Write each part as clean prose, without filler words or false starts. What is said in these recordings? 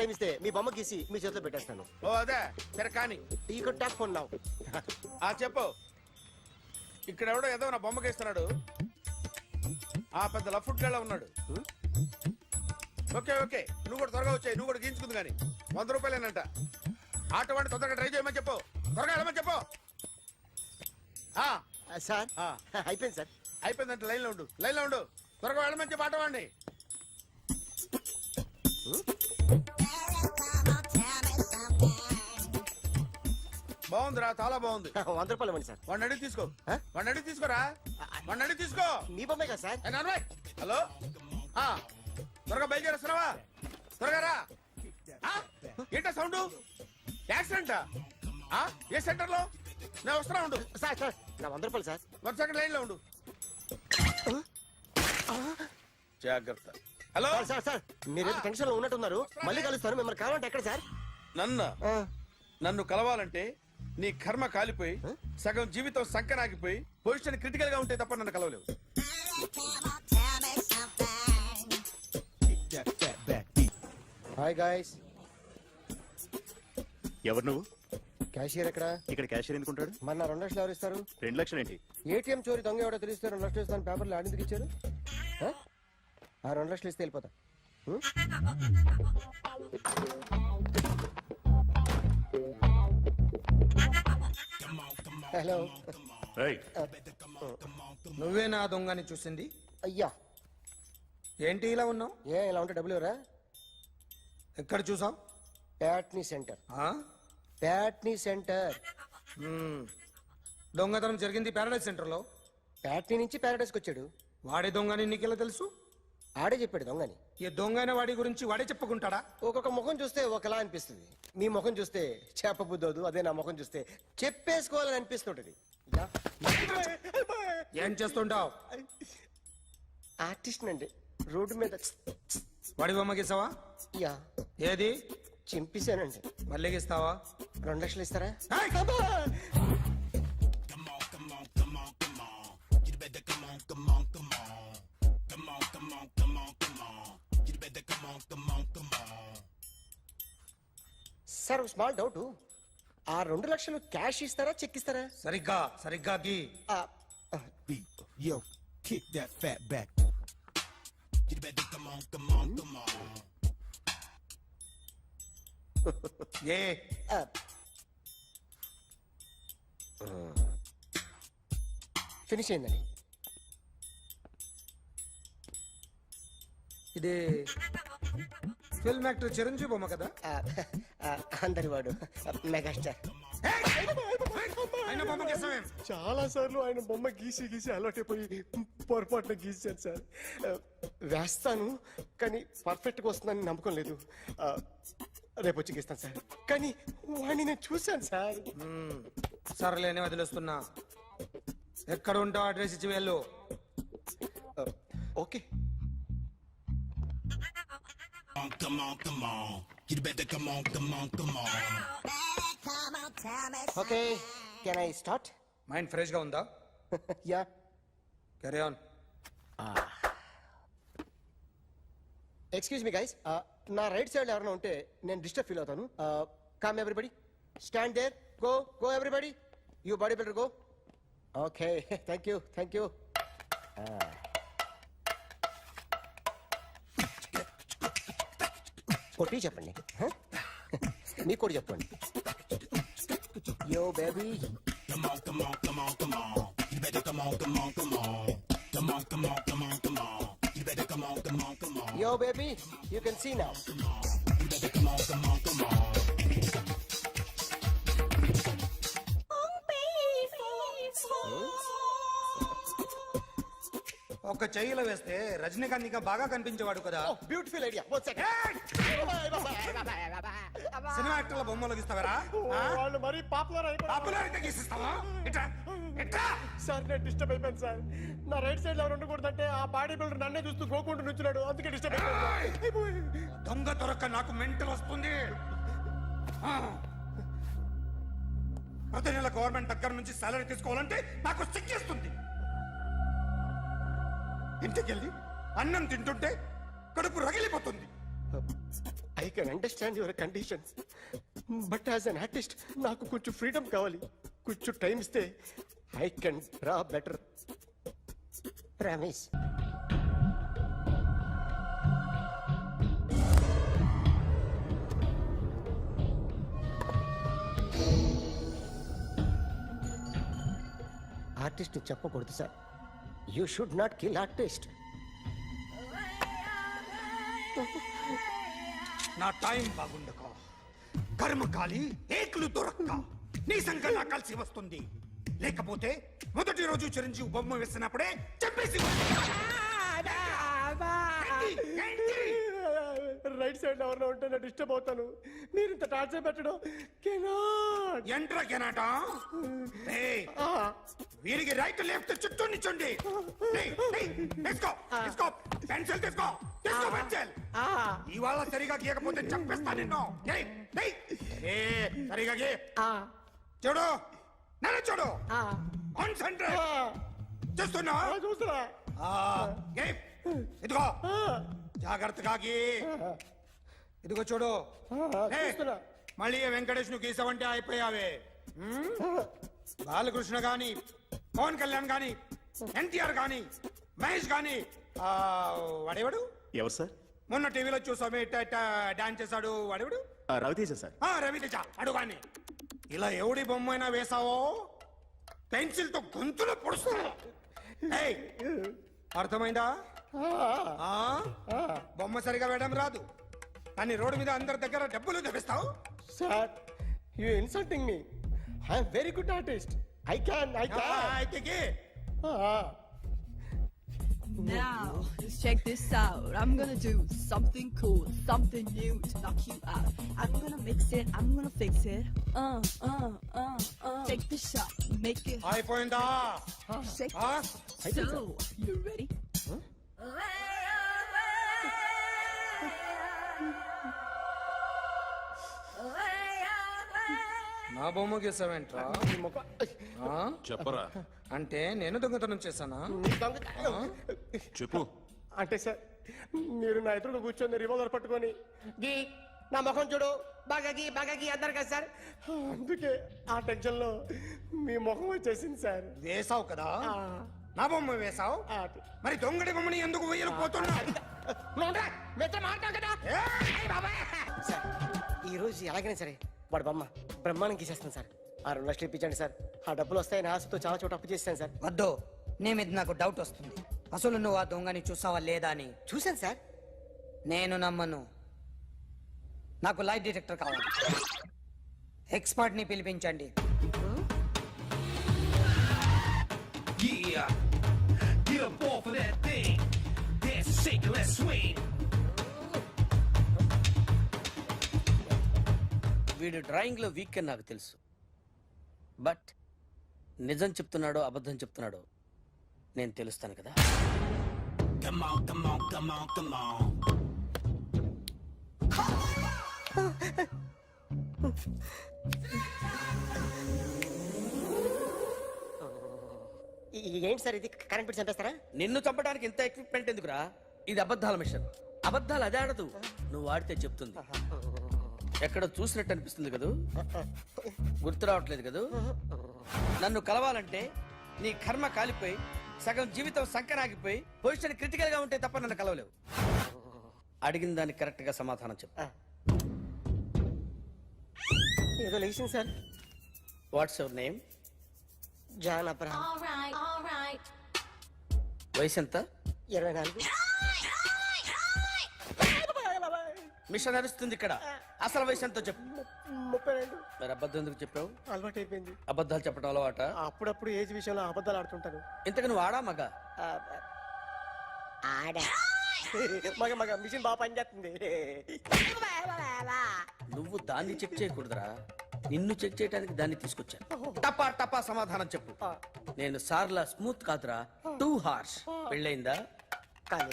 Time ఇస్తే మీ బొమ్మ గీసి మీ చేతిలో పెట్టేస్తాను. ఓ అదే సరే కానీ ఈ కుడ్ టాక్ ఫోన్ నౌ. చెప్పు. ఇక్కడ ఎవడో ఏదో నా బొమ్మకి ఇస్తున్నాడు. పెద్ద లఫ్ట్ గళ్ళ ఉన్నాడు. ఓకే ఓకే నువ్వు కూడా త్వరగా వచ్చాయి. నువ్వు కూడా గీంచుకుంది కానీ 100 రూపాయలేనంట. ఆటో వాడిని తొందరగా ట్రై చేయమని చెప్పు. త్వరగా వెళ్ళమని చెప్పు. సార్ అయిపోయింది సార్. అయిపోయిందంటే లైన్లో ఉండు. లైన్లో ఉండు. త్వరగా వెళ్ళమని చెప్పు ఆటో వాడిని. బాగుందిరా చాలా బాగుంది. 100 రూపాయలు ఇవ్వండి సార్. వాడిని అడిగి తీసుకో. వాడిని అడిగి తీసుకోరా. వాడిని అడిగి తీసుకో. మీ బొమ్మే కదా సార్. హలో త్వరగా బయలుదేరేస్తున్నావా? త్వరగా రా. ఏంటా సౌండ్? యాక్సిడెంటా? ఏ సెంటర్ లో? నేను వస్తున్నా ఉండు. సార్ సార్ నా 100 రూపాయలు సార్. 1 సెకండ్ లైన్ లో ఉండు. జాగ్రత్త. హలో సార్ సార్ సార్ మీరేదో టెన్షన్ లో ఉన్నట్టున్నారు. మళ్ళీ కలుస్తాను. మిమ్మల్ని కావాలంటే ఎక్కడ సార్? నన్ను కలవాలంటే నీ కర్మ కాలిపోయి సగం జీవితం సంకనాగిపోయి పొజిషన్ క్రిటికల్ గా ఉంటే తప్ప నన్ను కలవలేవు. Hi guys. ఎవరు నువ్వు? క్యాషియర్ ఎక్కడ? ఇక్కడ క్యాషియర్ ఎందుకుంటాడు? మన 2 లక్షలు ఎవరు ఇస్తారు? 2 లక్షలు ఏంటి? ఏటీఎం చోరీ దొంగ ఎవడో తెలిస్తే 2 లక్షలు ఇస్తాను పేపర్లు ఆడిందుకు ఇచ్చారు. 2 లక్షలు ఇస్తే వెళ్ళిపోతా. హలో నువ్వే నా దొంగని చూసింది? అయ్యా ఏంటి ఇలా ఉన్నావు? ఇలా ఉంటే డబ్బులు ఎవరా? ఎక్కడ చూసావు? ప్యాట్నీ సెంటర్. ప్యాట్నీ సెంటర్. దొంగతనం జరిగింది ప్యారడైజ్ సెంటర్ లో. ప్యాట్నీ నుంచి ప్యారడైజ్కి వచ్చాడు. వాడే దొంగని నీకెలా తెలుసు? ఆడే చెప్పాడు దొంగని. ఈ దొంగైన వాడి గురించి వాడే చెప్పుకుంటాడా? ఒక్కొక్క ముఖం చూస్తే ఒకలా అనిపిస్తుంది. మీ ముఖం చూస్తే చెప్పబుద్దోదు. అదే నా ముఖం చూస్తే చెప్పేసుకోవాలని అనిపిస్తుంటది. ఏం చేస్తుంటావు? ఆర్టిస్ట్ అండి. రోడ్డు మీద వాడి బొమ్మ గీసావా? యా. ఏది? చింపేశానండి. మళ్ళీ గీస్తావా? 2 లక్షలు ఇస్తారా? Sir small doubt. 2 లక్షలు క్యాష్ ఇస్తారా చెక్ ఇస్తారా? సరిగ్గా గీ. Yo, kick that fat back. You better come on. A finish అయిందండి. ఇది ఫిల్మ్ యాక్టర్ చిరంజీవి బొమ్మ కదా? అందరి వాడు మెగాస్టార్. ఆయన బొమ్మ గీసావేం? చాలా సార్లు ఆయన బొమ్మ గీసి అలవాటైపోయి పొరపాటున గీసాను సార్. వేస్తాను కానీ పర్ఫెక్ట్ గా వస్తుందని నమ్మకం లేదు. రేపు వచ్చి గీస్తాను సార్. కానీ వాడిని నేను చూశాను సార్. సర్లేనే వదిలేస్తున్నా. ఎక్కడ ఉంటావు అడ్రస్ ఇచ్చి వెళ్ళు. Okay. Come on. You better come on. Okay can I start? Mind fresh గా ఉందా? Yeah. Carry on. Excuse me guys. నా రైట్ సైడ్ ఎవరైనా ఉంటే నేను డిస్టర్బ్ ఫీల్ అవుతాను. Come everybody, stand there. Go everybody. You body builder go. Okay thank you. కొట్టి చెప్పండి. మీకు కూడా చెప్పండి. Yo baby. Come on. You better come on. Come on. You better come on. Yo baby, you can see now. You better come on. ఒక చెయ్యిలో వేస్తే రజనీకాంత్ ఇంకా బాగా కనిపించేవాడు కదా. Beautiful idea. One second. Cinema యాక్టర్ల బొమ్మలు గీస్తావరా? వాళ్ళు మరి పాపులారిటీ గీసిస్తావా? సార్ నేను డిస్టర్బ్ అయిపోయాను సార్. నా రైట్ సైడ్ ఎవరు ఉండకూడదంటే ఆ బాడీ బిల్డర్ నన్నే చూస్తూ గోకుంటూ నుంచున్నాడు. అందుకే డిస్టర్బ్ అయిపోయాను. దొంగ దొరక్క నాకు మెంటల్ వస్తుంది. ప్రతి నెల గవర్నమెంట్ దగ్గర నుంచి సాలరీ తీసుకోవాలంటే నాకు సిగ్గేస్తుంది. ఇంటికెళ్ళి అన్నం తింటుంటే కడుపు రగిలిపోతుంది. I can understand your conditions, but as an artist నాకు కొంచెం ఫ్రీడమ్ కావాలి. కొంచెం టైం ఇస్తే I can draw better. Ramesh artist చెప్పకూడదు సార్. You should not kill artist. నా టైం బాగుండక కర్మకాలి ఏకులు దొరక్క నీ సంకల్లా కలిసి వస్తుంది. లేకపోతే మొదటి రోజు చిరంజీవి బొమ్మ వేసినప్పుడే చెప్పేసి రైట్ సైడ్ ఎవరిలో ఉంటే నేను డిస్టర్బ్ అవుతాను. మీరు ఇంత టార్చర్ పెట్టడం కెనాట్. ఎంట్రా కెనాట వీరికి రైట్ లెఫ్ట్ చుట్టూ నిచ్చండి. తీసుకో తీసుకో పెన్సిల్ తీసుకో తీసుకో పెన్సిల్. ఇవాళ సరిగా గీయకపోతే చంపేస్తా నిన్ను. సరిగా గీ చూడు నన్ను చూడు. కాన్సంట్రేట్ చూస్తున్నా చూస్తున్నా. ఇదిగో జాగ్రత్తగా గీ. ఇదిగో చూడు. చూస్తున్నా. మళ్ళీ వెంకటేష్ ను గీసావంటే అయిపోయావే. బాలకృష్ణ గాని పవన్ కళ్యాణ్ గాని ఎన్టీఆర్ గాని మహేష్ గాని వాడేవాడు ఎవరు సార్? మొన్న టీవీలో చూసామే డాన్స్ చేశాడు వాడేవాడు. రవితేజ సార్. రవితేజ అడుగాని. ఇలా ఎవడి బొమ్మ అయినా వేసావో పెన్సిల్ తో గొంతులో పొడుస్తున్నా. అర్థమైందా? బొమ్మ సరిగా వేయడం రాదు కానీ రోడ్డు మీద అందరి దగ్గర డబ్బులు తెప్పిస్తావు. Sir you insulting me. I am very good artist. I can అయితే గీ. Now, just check this out. I'm gonna do something cool, something new to knock you out. I'm gonna mix it, I'm gonna fix it. Take the shot, make it. అయిపోయిందా? Shake ఆ? it. So, you ready? నా బొమ్మ గీసావేంట్రా? చెప్పరా. అంటే నేను దొంగతనం చేశానా? చెప్పు. అంటే సార్ మీరు నా ఎదురు కూర్చొని రివాల్వర్ పట్టుకొని గీ నా ముఖం చూడు బాగా గీ అన్నారు కదా సార్. అందుకే ఆ టెన్షన్ లో మీ ముఖం వచ్చేసింది సార్. వేసావు కదా, నా బొమ్మ వేసావు. మరి దొంగడి బొమ్మని ఎందుకు వేయలేకపోతున్నా? సార్ ఈ రోజు ఎలాగైనా సరే వాడు బొమ్మ బ్రహ్మాండం గీసేస్తాను సార్. 6 లక్షలు ఇప్పించండి సార్. ఆ డబ్బులు వస్తాయని ఆశతో చాలా చోట అప్పు చేస్తాను సార్. వద్దు, నీ మీద నాకు డౌట్ వస్తుంది. అసలు నువ్వు ఆ దొంగని చూసావా లేదా అని. చూశాను సార్. నేను నమ్మను. నాకు లైట్ డిటెక్టర్ కావాలి. ఎక్స్పర్ట్ ని పిలిపించండి. Yeah, get up off of that thing. Dance and shake and let's swing. వీడు డ్రాయింగ్ లో వీక్ అని నాకు తెలుసు. బట్ నిజం చెప్తున్నాడో అబద్ధం చెప్తున్నాడో నేను తెలుస్తాను కదా. Come on, come on, come on, come on. ఏంటి సార్ ఇది కరెంట్ బిల్ చంపేస్తారా? నిన్ను చంపడానికి ఇంత ఎక్విప్మెంట్ ఎందుకురా? ఇది అబద్ధాల మిషన్. అబద్ధాలు అదే ఆడదు, నువ్వు ఆడితే చెప్తుంది. ఎక్కడ చూసినట్టు అనిపిస్తుంది కదూ, గుర్తు రావట్లేదు కదూ. నన్ను కలవాలంటే నీ కర్మ కాలిపోయి సగం జీవితం సంకరాగిపోయి పొజిషన్ క్రిటికల్ గా ఉంటే తప్ప నన్ను కలవలేవు. అడిగిన దానికి కరెక్ట్ గా సమాధానం చెప్పు. ఏదో లేచింది sir. What's your name? John Abraham. వయసు ఎంత? 24. మిషన్ నడుస్తుంది ఇక్కడ. అసలు వయసు ఎంతో చెప్పు. 32. మరి అబద్ధం ఎందుకు చెప్పావు? అలవాటు అయిపోయింది. అబద్ధాలు చెప్పడం అలవాట? అప్పుడప్పుడు ఏజ్ విషయంలో అబద్ధాలు ఆడుతుంటాను. ఇంతకు నువ్వు ఆడా మగ? ఆడా మగ మిషన్ బాగా పనిచేస్తుంది. నువ్వు దాన్ని చెక్ చేయకూడదురా, నిన్ను చెక్ చేయడానికి దాన్ని తీసుకొచ్చాను. టపా టపా సమాధానం చెప్పు. నేను సార్లా స్మూత్ కాదురా, టూ హార్ష్. పెళ్ళయిందా? కానీ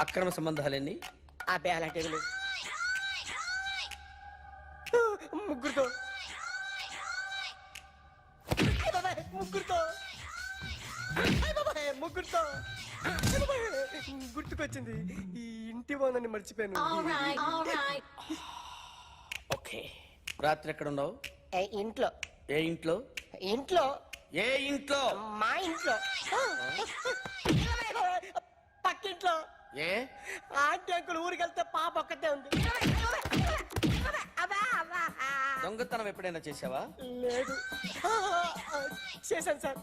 అక్రమ సంబంధాలన్నీ? అబ్బాయి అలాంటి ముగ్గురుతో అయ్ బాబాయ్, ముగ్గురుతో అయ్ బాబాయ్, గుర్తుకొచ్చింది. ఈ ఇంటి వాళ్ళని మర్చిపోయాను. ఓకే, రాత్రి ఎక్కడ ఉన్నావు? ఇంట్లో. ఏ ఇంట్లో? ఇంట్లో. ఏ ఇంట్లో? మా ఇంట్లో. పక్కింట్లో. ఏ ఆంటీ అంకుల్ ఊరికి వెళ్తే పాప ఒక్కతే ఉంది. దొంగతనం ఎప్పుడైనా చేసావా? లేదు. చేశాను సార్,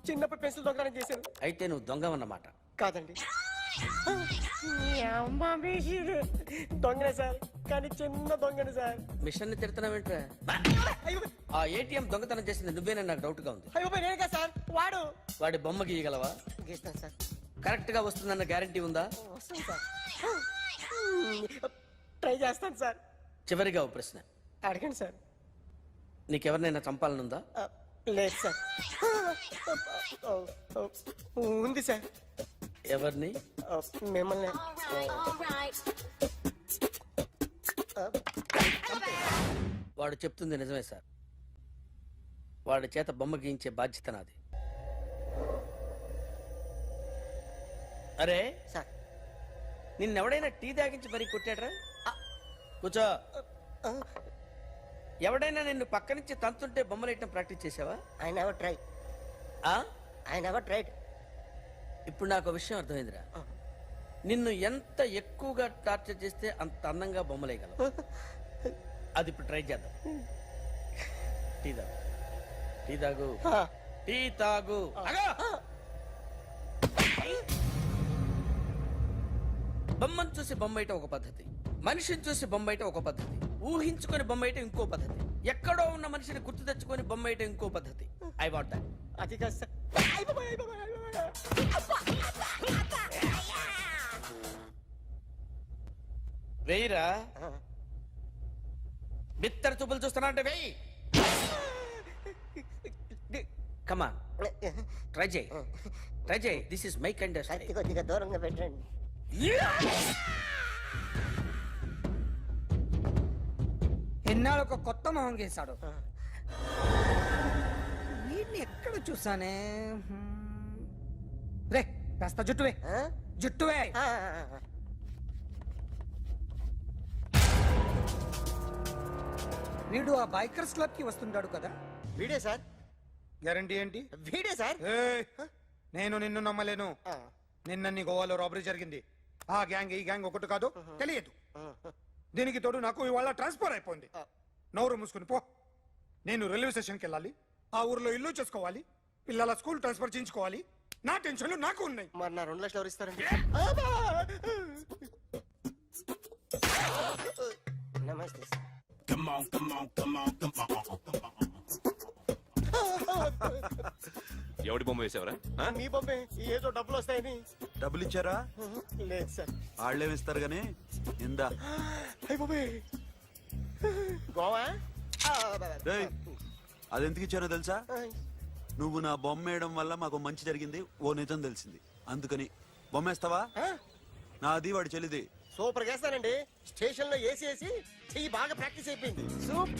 చిన్నప్పుడు పెన్సిల్ దొంగతనం చేశాను. అయితే నువ్వు దొంగవన్నమాట. కాదండి, దొంగనే సార్, కానీ చిన్న దొంగని సార్. మిషన్ ని తిడుతున్నావేంట్రా? అయ్యో ఆ ఏటీఎం దొంగతనం చేసింది నువ్వేనని నాకు డౌట్ గా ఉంది. అయ్యో నేనే సార్. వాడు వాడి బొమ్మ గీయగలవా? గీస్తాను సార్. కరెక్ట్ గా వస్తుందన్న గ్యారంటీ ఉందా? వస్తాను సార్, ట్రై చేస్తాను సార్. చివరిగా ఓ ప్రశ్న అడగండి సార్. నీకెవరినైనా చంపాలనుందా? లేదు సార్. ఉంది సార్. ఎవరిని? మిమ్మల్ని. వాడు చెప్తుంది నిజమే సార్. వాడి చేత బొమ్మ గీయించే బాధ్యత నాది. అరే సార్, నిన్నెవడైనా టీ తాగించి మరీ కొట్టాడ్రా? కూర్చో. ఎవడైనా నిన్ను పక్క నుంచి తంతుంటే బొమ్మలేయటం ప్రాక్టీస్ చేసావా? I never try. ఆ? I never tried. ఇప్పుడు నాకు ఒక విషయం అర్థమైందిరా. నిన్ను ఎంత ఎక్కువగా టార్చర్ చేస్తే అంత అందంగా బొమ్మలేయగలవు. అది ఇప్పుడు ట్రై చేద్దాం. టీ తాగు, టీ తాగు, టీ తాగు. బొమ్మను చూసి బొమ్మయటం ఒక పద్ధతి, మనిషిని చూసి బొమ్మయటం ఒక పద్ధతి, ఊహించుకొని బొమ్మయటం ఇంకో పద్ధతి, ఎక్కడో ఉన్న మనిషిని గుర్తు తెచ్చుకొని బొమ్మయటం ఇంకో పద్ధతి. I want that. అది కాదు సార్. వెయ్యిరా. బిత్తర చూపులు చూస్తున్నా అంటే వెయ్యి. కమాన్, ట్రై చేయి, ట్రై చేయి. This is my kind of style. కొద్దిగా దూరంగా పెట్టండి. ఎన్నాళ్ళు ఒక కొత్త మొహం గీశాడు. వీడిని ఎక్కడ చూసానే? రే కాస్త జుట్టువే, జుట్టువే. వీడు ఆ బైకర్స్ క్లబ్ కి వస్తుంటాడు కదా? వీడే సార్. గ్యారంటీ ఏంటి? వీడే సార్. ఏయ్, నేను నిన్ను నమ్మలేను. నిన్న నీ గోవాలో రాబరీ జరిగింది. ఆ గ్యాంగ్ ఈ గ్యాంగ్ ఒకటి కాదు, తెలియదు. దీనికి తోడు నాకు ఇవాళ ట్రాన్స్ఫర్ అయిపోయింది. నోరు మూసుకుని పో. నేను రైల్వే స్టేషన్కి వెళ్ళాలి, ఆ ఊర్లో ఇల్లు చేసుకోవాలి, పిల్లల స్కూల్ ట్రాన్స్ఫర్ చేయించుకోవాలి. నా టెన్షన్లు నాకు ఉన్నాయి. మరి నా 2 లక్షలు ఎవరు ఇస్తారండి? నమస్తే sir. Come on, come on, come on, come on, come on. ఎవడి బొమ్మ వేసావరా? మీ బొమ్మే, ఏదో డబ్బులు వస్తాయని. డబ్బులు ఇచ్చారా? లేదు సార్. వాళ్ళేమిస్తారు గానీ ఇందా. అయ్య బాబే, గోవా. డేయ్, అది ఎందుకు ఇచ్చానో తెలుసా? నువ్వు నా బొమ్మ వేయడం వల్ల మాకు మంచి జరిగింది, ఓ నిజం తెలిసింది. అందుకని బొమ్మేస్తావా? నాది వాడి చెల్లిది. సూపర్ చేస్తానండి. స్టేషన్ లో ఏసీ చెయ్యి బాగా ప్రాక్టీస్ అయిపోయింది. సూపర్.